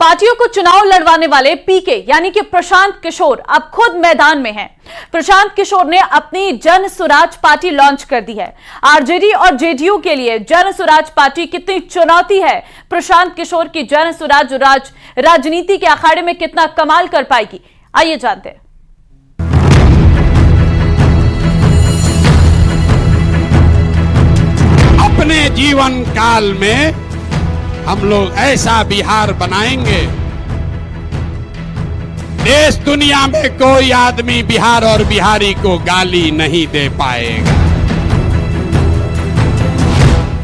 पार्टियों को चुनाव लड़वाने वाले पीके यानी कि प्रशांत किशोर अब खुद मैदान में हैं। प्रशांत किशोर ने अपनी जन स्वराज पार्टी लॉन्च कर दी है। आरजेडी और जेडीयू के लिए जन स्वराज पार्टी कितनी चुनौती है, प्रशांत किशोर की जन स्वराज राजनीति के अखाड़े में कितना कमाल कर पाएगी, आइए जानते हैं। अपने जीवन काल में हम लोग ऐसा बिहार बनाएंगे, देश दुनिया में कोई आदमी बिहार और बिहारी को गाली नहीं दे पाएगा।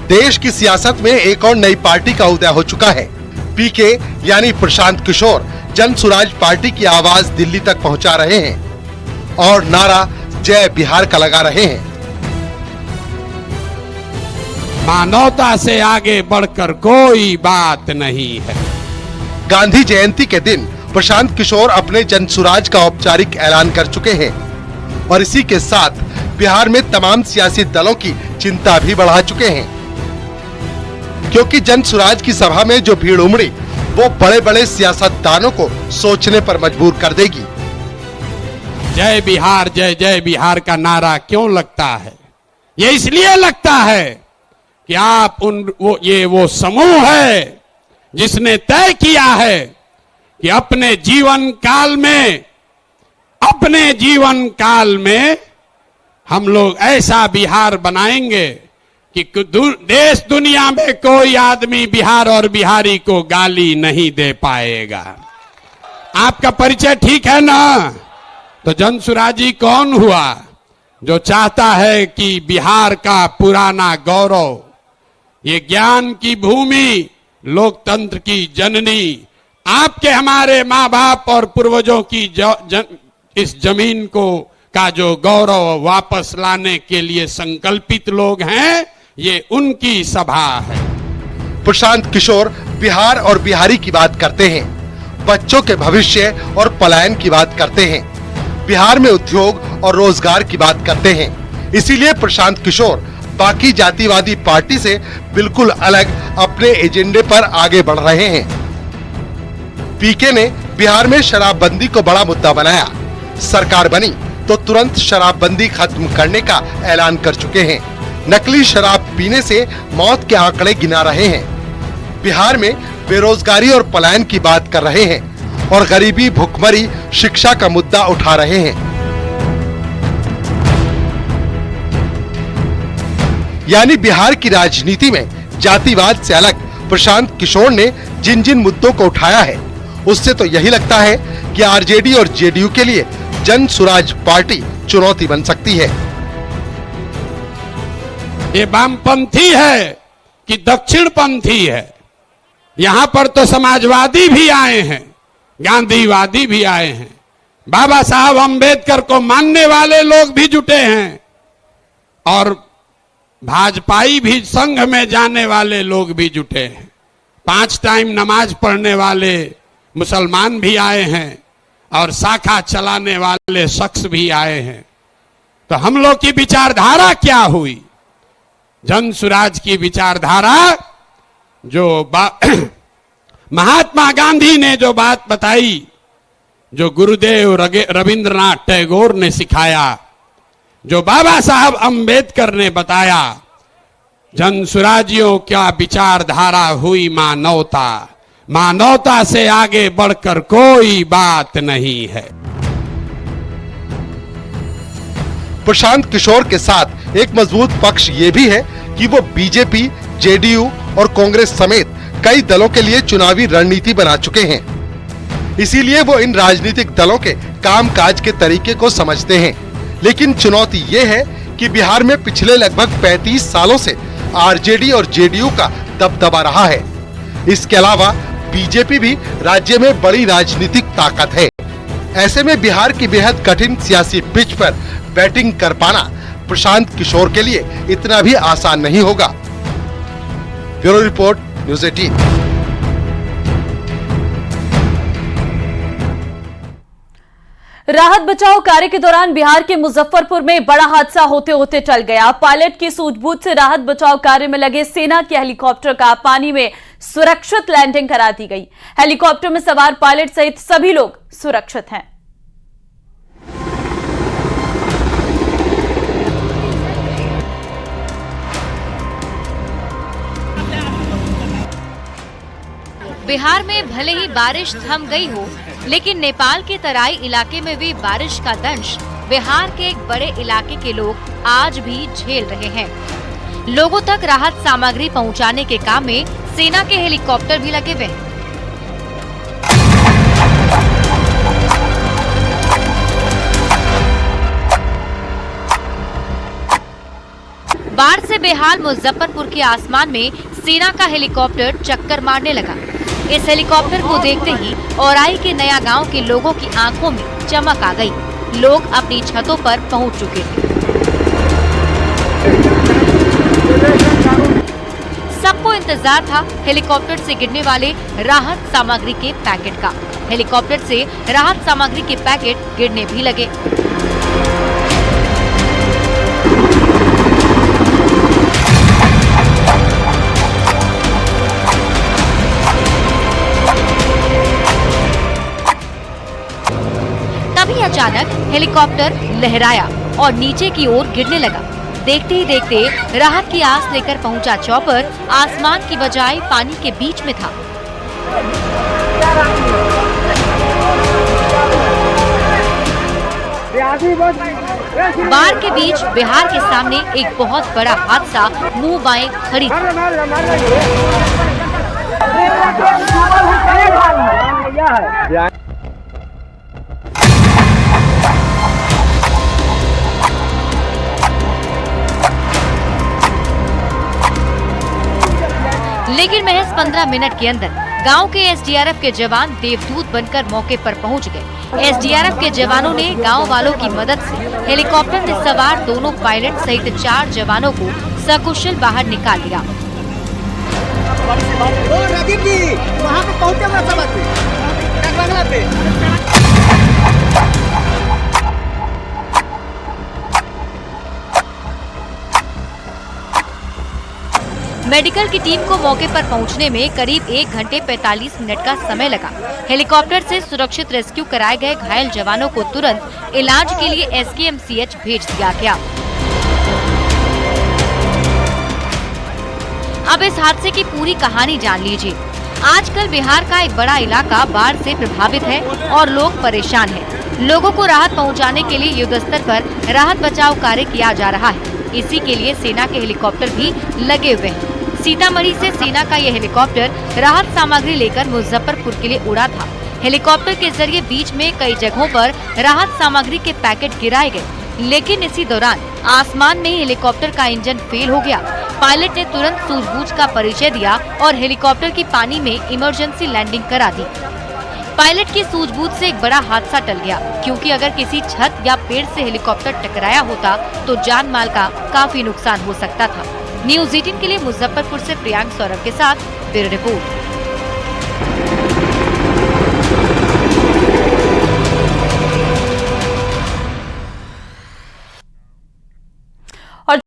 देश की सियासत में एक और नई पार्टी का उदय हो चुका है। पीके यानी प्रशांत किशोर जन स्वराज पार्टी की आवाज दिल्ली तक पहुंचा रहे हैं और नारा जय बिहार का लगा रहे हैं। मानवता से आगे बढ़कर कोई बात नहीं है। गांधी जयंती के दिन प्रशांत किशोर अपने जन स्वराज का औपचारिक ऐलान कर चुके हैं और इसी के साथ बिहार में तमाम सियासी दलों की चिंता भी बढ़ा चुके हैं, क्योंकि जन स्वराज की सभा में जो भीड़ उमड़ी वो बड़े बड़े सियासतदानों को सोचने पर मजबूर कर देगी। जय बिहार जय जय बिहार का नारा क्यों लगता है? ये इसलिए लगता है कि आप वो समूह है जिसने तय किया है कि अपने जीवन काल में हम लोग ऐसा बिहार बनाएंगे कि देश दुनिया में कोई आदमी बिहार और बिहारी को गाली नहीं दे पाएगा। आपका परिचय ठीक है ना? तो जन स्वराजी कौन हुआ? जो चाहता है कि बिहार का पुराना गौरव, ये ज्ञान की भूमि, लोकतंत्र की जननी, आपके हमारे माँ बाप और पूर्वजों की इस जमीन का जो गौरव वापस लाने के लिए संकल्पित लोग हैं, ये उनकी सभा है। प्रशांत किशोर बिहार और बिहारी की बात करते हैं, बच्चों के भविष्य और पलायन की बात करते हैं, बिहार में उद्योग और रोजगार की बात करते हैं। इसीलिए प्रशांत किशोर बाकी जातिवादी पार्टी से बिल्कुल अलग अपने एजेंडे पर आगे बढ़ रहे हैं। पीके ने बिहार में शराबबंदी को बड़ा मुद्दा बनाया। सरकार बनी तो तुरंत शराबबंदी खत्म करने का ऐलान कर चुके हैं। नकली शराब पीने से मौत के आंकड़े गिना रहे हैं। बिहार में बेरोजगारी और पलायन की बात कर रहे हैं और गरीबी, भुखमरी, शिक्षा का मुद्दा उठा रहे हैं। यानी बिहार की राजनीति में जातिवाद से अलग प्रशांत किशोर ने जिन जिन मुद्दों को उठाया है, उससे तो यही लगता है कि आरजेडी और जेडीयू के लिए जन स्वराज पार्टी चुनौती बन सकती है। ये वामपंथी है कि दक्षिणपंथी है? यहाँ पर तो समाजवादी भी आए हैं, गांधीवादी भी आए हैं, बाबा साहब अम्बेडकर को मानने वाले लोग भी जुटे हैं और भाजपाई भी संघ में जाने वाले लोग भी जुटे हैं। 5 टाइम नमाज पढ़ने वाले मुसलमान भी आए हैं और शाखा चलाने वाले शख्स भी आए हैं। तो हम लोग की विचारधारा क्या हुई? जन स्वराज की विचारधारा जो महात्मा गांधी ने जो बात बताई, जो गुरुदेव रविंद्रनाथ टैगोर ने सिखाया, जो बाबा साहब अम्बेडकर ने बताया, जन स्वराजियों क्या विचारधारा हुई मानवता। मानवता से आगे बढ़कर कोई बात नहीं है। प्रशांत किशोर के साथ एक मजबूत पक्ष ये भी है कि वो बीजेपी, जेडीयू और कांग्रेस समेत कई दलों के लिए चुनावी रणनीति बना चुके हैं। इसीलिए वो इन राजनीतिक दलों के कामकाज के तरीके को समझते हैं। लेकिन चुनौती ये है कि बिहार में पिछले लगभग 35 सालों से आरजेडी और जेडीयू का दबदबा रहा है। इसके अलावा बीजेपी भी राज्य में बड़ी राजनीतिक ताकत है। ऐसे में बिहार की बेहद कठिन सियासी पिच पर बैटिंग कर पाना प्रशांत किशोर के लिए इतना भी आसान नहीं होगा। Bureau report, news 18। राहत बचाव कार्य के दौरान बिहार के मुजफ्फरपुर में बड़ा हादसा होते होते टल गया। पायलट की सूझबूझ से राहत बचाव कार्य में लगे सेना के हेलीकॉप्टर का पानी में सुरक्षित लैंडिंग करा दी गई। हेलीकॉप्टर में सवार पायलट सहित सभी लोग सुरक्षित हैं। बिहार में भले ही बारिश थम गई हो, लेकिन नेपाल के तराई इलाके में भी बारिश का दंश बिहार के एक बड़े इलाके के लोग आज भी झेल रहे हैं। लोगों तक राहत सामग्री पहुंचाने के काम में सेना के हेलीकॉप्टर भी लगे हुए हैं। बाढ़ से बेहाल मुजफ्फरपुर के आसमान में सेना का हेलीकॉप्टर चक्कर मारने लगा। इस हेलीकॉप्टर को देखते ही औराई के नया गांव के लोगों की आंखों में चमक आ गई। लोग अपनी छतों पर पहुंच चुके थे। सबको इंतजार था हेलीकॉप्टर से गिरने वाले राहत सामग्री के पैकेट का। हेलीकॉप्टर से राहत सामग्री के पैकेट गिरने भी लगे। तभी अचानक हेलीकॉप्टर लहराया और नीचे की ओर गिरने लगा। देखते ही देखते राहत की आस लेकर पहुंचा चॉपर आसमान की बजाय पानी के बीच में था। बाढ़ के बीच बिहार के सामने एक बहुत बड़ा हादसा मुंह बाएं खड़ी थी। लेकिन महज 15 मिनट के अंदर गांव के एसडीआरएफ के जवान देवदूत बनकर मौके पर पहुंच गए। एसडीआरएफ के जवानों ने गांव वालों की मदद से हेलीकॉप्टर में सवार दोनों पायलट सहित 4 जवानों को सकुशल बाहर निकाल लिया। वहाँ पे मेडिकल की टीम को मौके पर पहुंचने में करीब 1 घंटे 45 मिनट का समय लगा। हेलीकॉप्टर से सुरक्षित रेस्क्यू कराए गए घायल जवानों को तुरंत इलाज के लिए एसकेएमसीएच भेज दिया गया। अब इस हादसे की पूरी कहानी जान लीजिए। आजकल बिहार का एक बड़ा इलाका बाढ़ से प्रभावित है और लोग परेशान हैं। लोगों को राहत पहुंचाने के लिए युद्ध स्तर पर राहत बचाव कार्य किया जा रहा है। इसी के लिए सेना के हेलीकॉप्टर भी लगे हुए हैं। सीतामढ़ी से सेना का ये हेलीकॉप्टर राहत सामग्री लेकर मुजफ्फरपुर के लिए उड़ा था। हेलीकॉप्टर के जरिए बीच में कई जगहों पर राहत सामग्री के पैकेट गिराए गए, लेकिन इसी दौरान आसमान में ही हेलीकॉप्टर का इंजन फेल हो गया। पायलट ने तुरंत सूझबूझ का परिचय दिया और हेलीकॉप्टर की पानी में इमरजेंसी लैंडिंग करा दी। पायलट की सूझबूझ से एक बड़ा हादसा टल गया, क्योंकि अगर किसी छत या पेड़ से हेलीकॉप्टर टकराया होता तो जान माल का काफी नुकसान हो सकता था। न्यूज़ 18 के लिए मुजफ्फरपुर से प्रियांक सौरभ के साथ ब्यूरो रिपोर्ट।